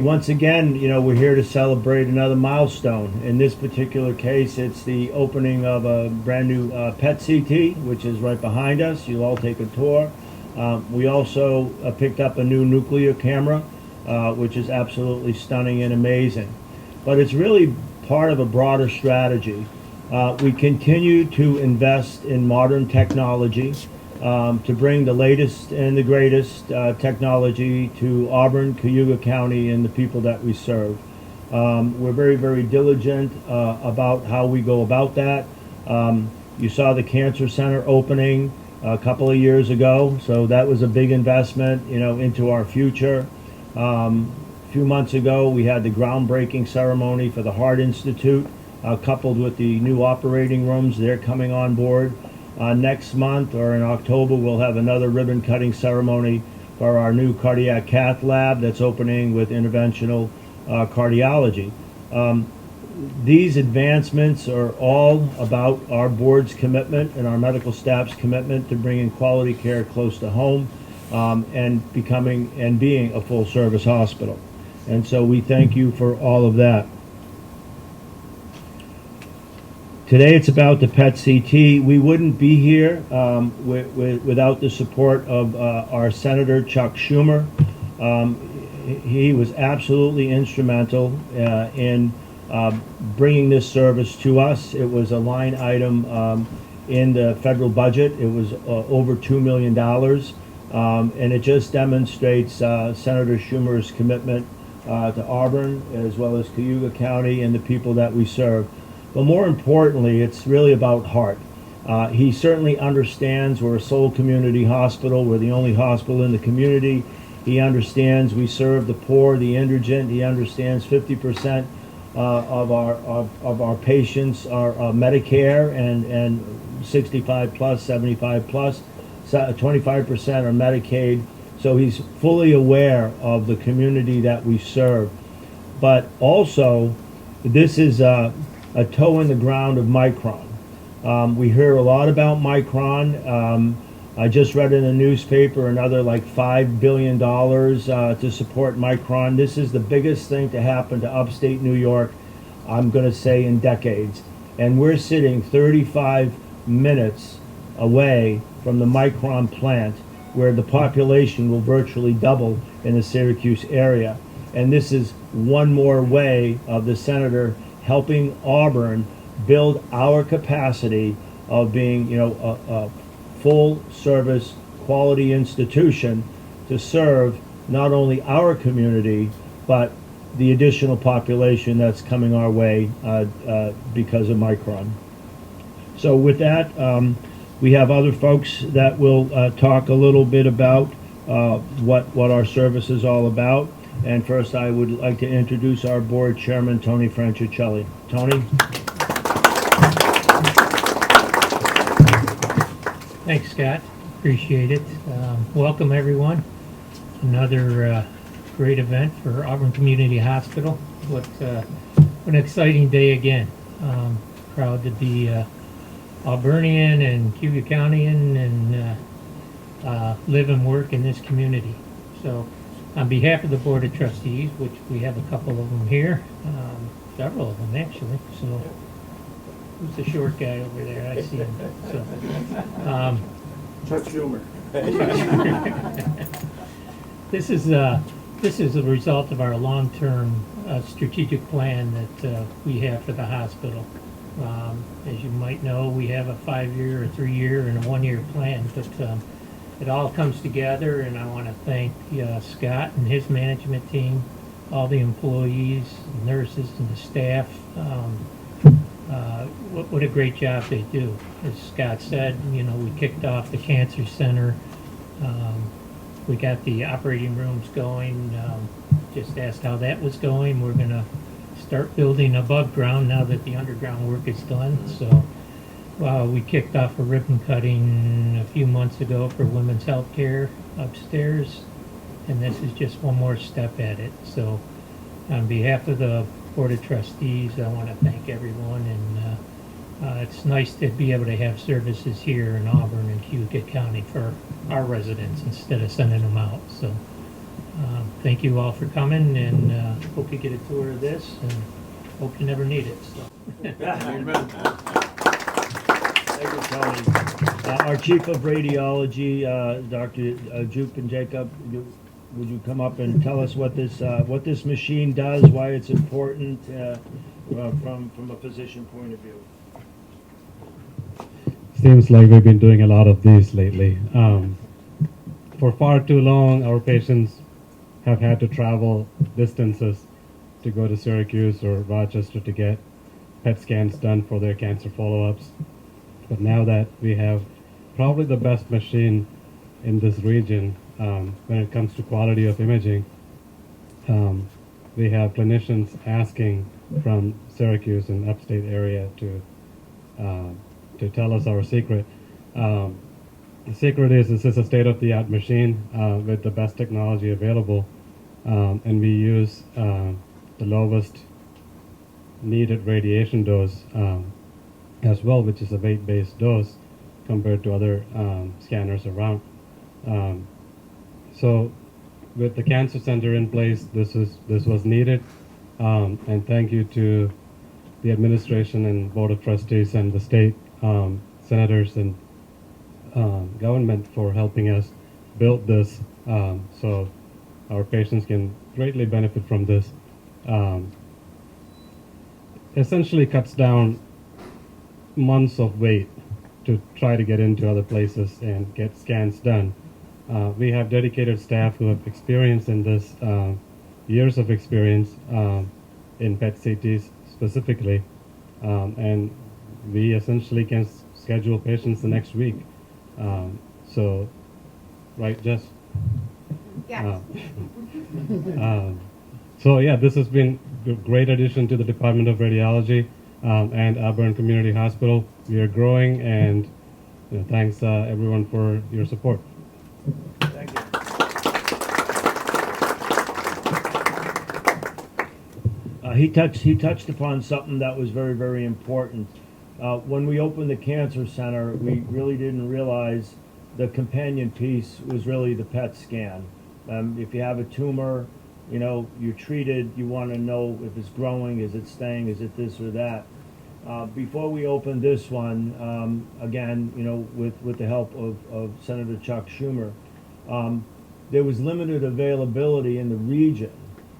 Once again, we're here to celebrate another milestone. In this particular case, it's the opening of a brand new PET CT, which is right behind us. You'll all take a tour. We also picked up a new nuclear camera, which is absolutely stunning and amazing. But it's really part of a broader strategy. We continue to invest in modern technology to bring the latest and the greatest technology to Auburn, Cayuga County, and the people that we serve. We're very, very diligent about how we go about that. You saw the Cancer Center opening a couple of years ago, so that was a big investment, into our future. A few months ago, we had the groundbreaking ceremony for the Heart Institute, coupled with the new operating rooms. They're coming on board. Next month, or in October, we'll have another ribbon cutting ceremony for our new cardiac cath lab that's opening with interventional cardiology. These advancements are all about our board's commitment and our medical staff's commitment to bringing quality care close to home, and being a full service hospital. And so we thank you for all of that. Today it's about the PET CT. We wouldn't be here without the support of our Senator Chuck Schumer. He was absolutely instrumental in bringing this service to us. It was a line item in the federal budget. It was over $2 million. And it just demonstrates Senator Schumer's commitment to Auburn, as well as Cayuga County and the people that we serve. But more importantly, it's really about heart. He certainly understands we're a sole community hospital. We're the only hospital in the community. He understands we serve the poor, the indigent. He understands 50% of our patients are Medicare, and 65 plus, 75 plus, 25% are Medicaid. So he's fully aware of the community that we serve. But also, this is a toe in the ground of Micron. We hear a lot about Micron. I just read in the newspaper another like $5 billion to support Micron. This is the biggest thing to happen to upstate New York, I'm going to say, in decades. And we're sitting 35 minutes away from the Micron plant, where the population will virtually double in the Syracuse area. And this is one more way of the senator helping Auburn build our capacity of being, a full service quality institution to serve not only our community, but the additional population that's coming our way because of Micron. So with that, we have other folks that will talk a little bit about what our service is all about. And first, I would like to introduce our board chairman, Tony Francicelli. Tony? Thanks, Scott. Appreciate it. Welcome, everyone. Another great event for Auburn Community Hospital. What an exciting day again. Proud to be Auburnian and Cayuga Countyan and live and work in this community. So, on behalf of the Board of Trustees, which we have a couple of them here, several of them actually, so who's the short guy over there? I see him. So, Chuck Schumer. This is a result of our long-term strategic plan that we have for the hospital. As you might know, we have a 5-year, a 3-year, and a 1-year plan, but it all comes together, and I want to thank Scott and his management team, all the employees, nurses, and the staff. What a great job they do. As Scott said, we kicked off the Cancer Center. We got the operating rooms going. Just asked how that was going. We're going to start building above ground now that the underground work is done. So we kicked off a ribbon cutting a few months ago for women's health care upstairs, and this is just one more step at it. So on behalf of the Board of Trustees, I want to thank everyone, and it's nice to be able to have services here in Auburn and Cayuga County for our residents instead of sending them out. So Thank you all for coming, and hope you get a tour of this, and hope you never need it. So. Thank you, Tony. Our Chief of Radiology, Dr. Jupe and Jacob, would you come up and tell us what this machine does, why it's important from a physician point of view? Seems like we've been doing a lot of these lately. For far too long, our patients have had to travel distances to go to Syracuse or Rochester to get PET scans done for their cancer follow-ups. But now that we have probably the best machine in this region when it comes to quality of imaging, we have clinicians asking from Syracuse and upstate area to tell us our secret. The secret is this is a state-of-the-art machine with the best technology available, and we use the lowest needed radiation dose as well, which is a weight-based dose compared to other scanners around. So with the Cancer Center in place, this was needed, and thank you to the administration and Board of Trustees and the state senators and government for helping us build this so our patients can greatly benefit from this. Essentially cuts down months of wait to try to get into other places and get scans done. We have dedicated staff who have experience in this, years of experience in PET CTs specifically, and we essentially can schedule patients the next week. So, right, Jess? Yeah. So yeah, this has been a great addition to the Department of Radiology and Auburn Community Hospital. We are growing, and thanks everyone for your support. Thank you. He touched upon something that was very, very important. When we opened the Cancer Center, we really didn't realize the companion piece was really the PET scan. If you have a tumor, you're treated, you want to know if it's growing, is it staying, is it this or that. Before we opened this one, again, with the help of Senator Chuck Schumer, there was limited availability in the region.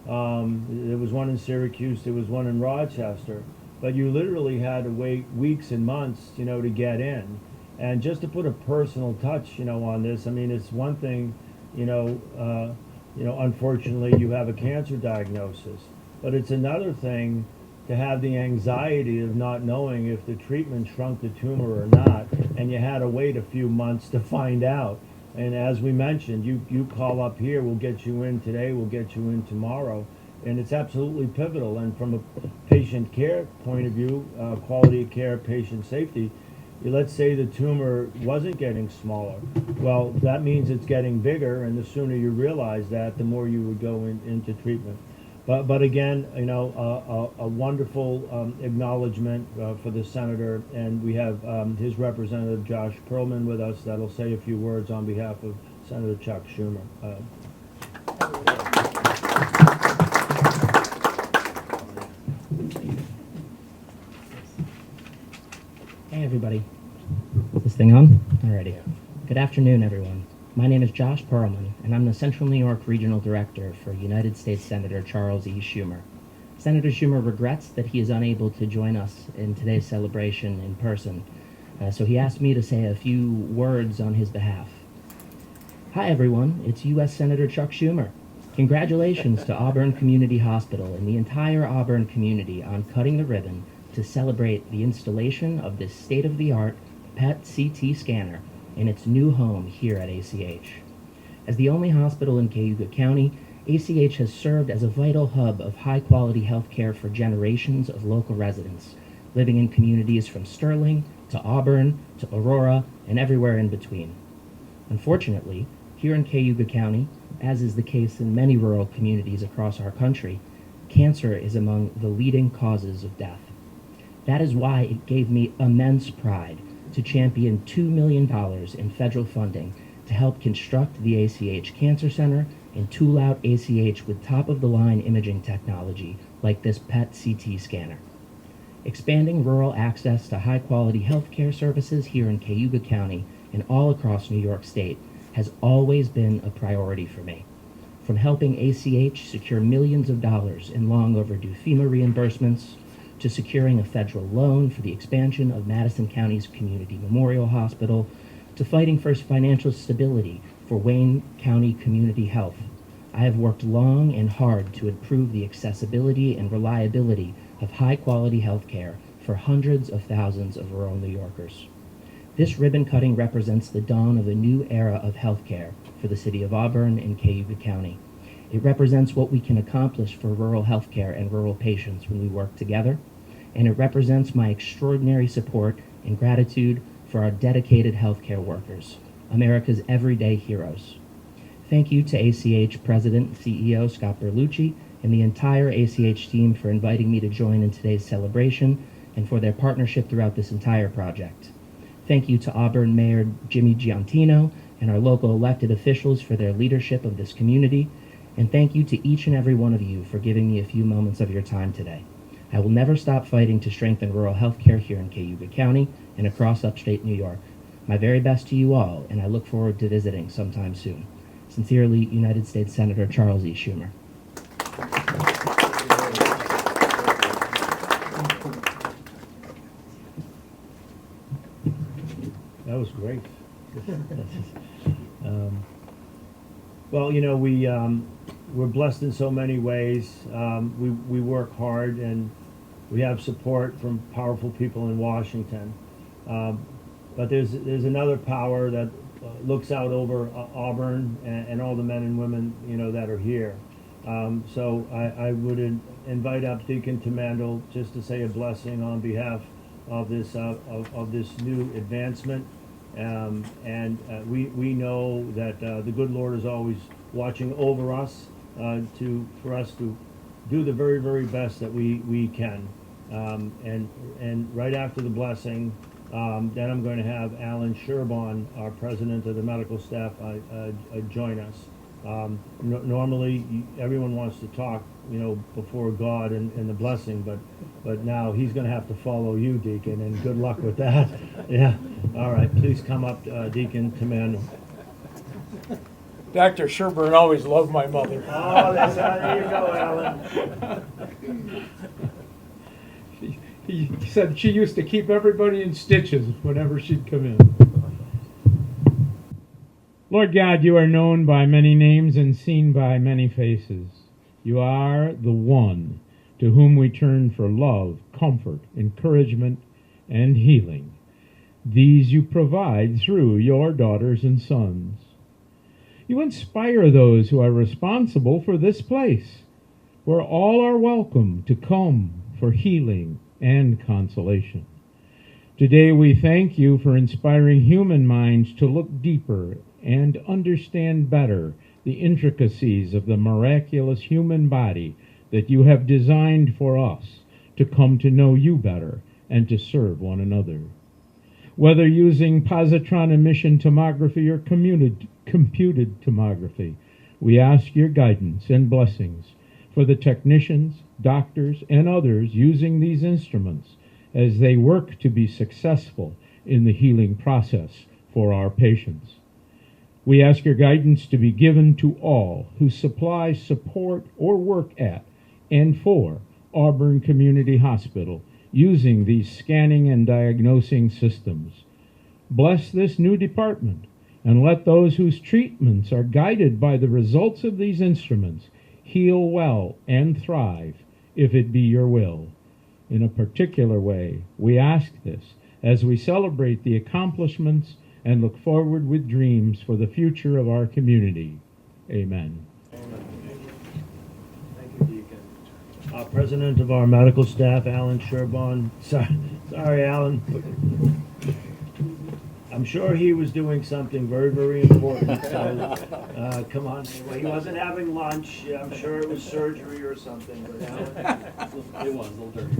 There was one in Syracuse, there was one in Rochester, but you literally had to wait weeks and months, to get in. And just to put a personal touch, on this, I mean, it's one thing, unfortunately you have a cancer diagnosis, but it's another thing to have the anxiety of not knowing if the treatment shrunk the tumor or not, and you had to wait a few months to find out. And as we mentioned, you call up here, we'll get you in today, we'll get you in tomorrow, and it's absolutely pivotal. And from a patient care point of view, quality of care, patient safety, let's say the tumor wasn't getting smaller. Well, that means it's getting bigger, and the sooner you realize that, the more you would go into treatment. But again, a wonderful acknowledgement for the senator, and we have his representative Josh Perlman with us that'll say a few words on behalf of Senator Chuck Schumer. Hey everybody, is this thing on? Alrighty. Good afternoon everyone. My name is Josh Perlman, and I'm the Central New York Regional Director for United States Senator Charles E. Schumer. Senator Schumer regrets that he is unable to join us in today's celebration in person, so he asked me to say a few words on his behalf. Hi everyone, it's U.S. Senator Chuck Schumer. Congratulations to Auburn Community Hospital and the entire Auburn community on cutting the ribbon to celebrate the installation of this state-of-the-art PET CT scanner in its new home here at ACH. As the only hospital in Cayuga County, ACH has served as a vital hub of high-quality health care for generations of local residents, living in communities from Sterling to Auburn to Aurora and everywhere in between. Unfortunately, here in Cayuga County, as is the case in many rural communities across our country, cancer is among the leading causes of death. That is why it gave me immense pride to champion $2 million in federal funding to help construct the ACH Cancer Center and tool out ACH with top-of-the-line imaging technology like this PET CT scanner. Expanding rural access to high-quality healthcare services here in Cayuga County and all across New York State has always been a priority for me. From helping ACH secure millions of dollars in long overdue FEMA reimbursements, to securing a federal loan for the expansion of Madison County's Community Memorial Hospital, to fighting for financial stability for Wayne County Community Health, I have worked long and hard to improve the accessibility and reliability of high-quality health care for hundreds of thousands of rural New Yorkers. This ribbon cutting represents the dawn of a new era of healthcare for the city of Auburn and Cayuga County. It represents what we can accomplish for rural healthcare and rural patients when we work together, and it represents my extraordinary support and gratitude for our dedicated healthcare workers, America's everyday heroes. Thank you to ACH President and CEO Scott Berlucci and the entire ACH team for inviting me to join in today's celebration and for their partnership throughout this entire project. Thank you to Auburn Mayor Jimmy Giantino and our local elected officials for their leadership of this community. And thank you to each and every one of you for giving me a few moments of your time today. I will never stop fighting to strengthen rural health care here in Cayuga County and across upstate New York. My very best to you all, and I look forward to visiting sometime soon. Sincerely, United States Senator Charles E. Schumer. That was great. Well, you know, we're blessed in so many ways. We work hard, and we have support from powerful people in Washington. But there's another power that looks out over Auburn and all the men and women, you know, that are here. So I would invite up Deacon Tamandel just to say a blessing on behalf of this new advancement. We know that the good Lord is always watching over us for us to do the very, very best that we can. And right after the blessing, then I'm going to have Alan Sherbon, our president of the medical staff, join us. Normally, everyone wants to talk, you know, before God and the blessing, but now he's going to have to follow you, Deacon, and good luck with that. Yeah. All right. Please come up, Deacon Tamandel. Dr. Sherburne always loved my mother. Oh, there you go, Alan. He said she used to keep everybody in stitches whenever she'd come in. Lord God, you are known by many names and seen by many faces. You are the one to whom we turn for love, comfort, encouragement, and healing. These you provide through your daughters and sons. You inspire those who are responsible for this place, where all are welcome to come for healing and consolation. Today we thank you for inspiring human minds to look deeper and understand better the intricacies of the miraculous human body that you have designed for us to come to know you better and to serve one another. Whether using positron emission tomography or computed tomography, we ask your guidance and blessings for the technicians, doctors, and others using these instruments as they work to be successful in the healing process for our patients. We ask your guidance to be given to all who supply, support, or work at and for Auburn Community Hospital using these scanning and diagnosing systems. Bless this new department and let those whose treatments are guided by the results of these instruments heal well and thrive if it be your will. In a particular way, we ask this as we celebrate the accomplishments and look forward with dreams for the future of our community. Amen. Thank you, Deacon. President of our medical staff, Alan Sherbon. Sorry, Alan. I'm sure he was doing something very, very important. So, come on. Well, he wasn't having lunch. I'm sure it was surgery or something. But Alan, It was a little dirty.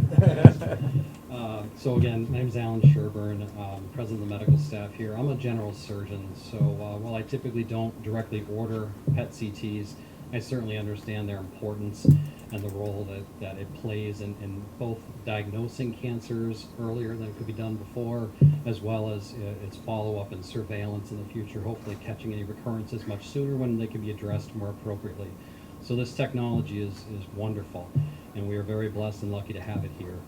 So again, my name is Alan Sherburne, president of the medical staff here. I'm a general surgeon, so while I typically don't directly order PET CTs, I certainly understand their importance and the role that it plays in both diagnosing cancers earlier than it could be done before, as well as its follow-up and surveillance in the future, hopefully catching any recurrences much sooner when they can be addressed more appropriately. So this technology is wonderful, and we are very blessed and lucky to have it here.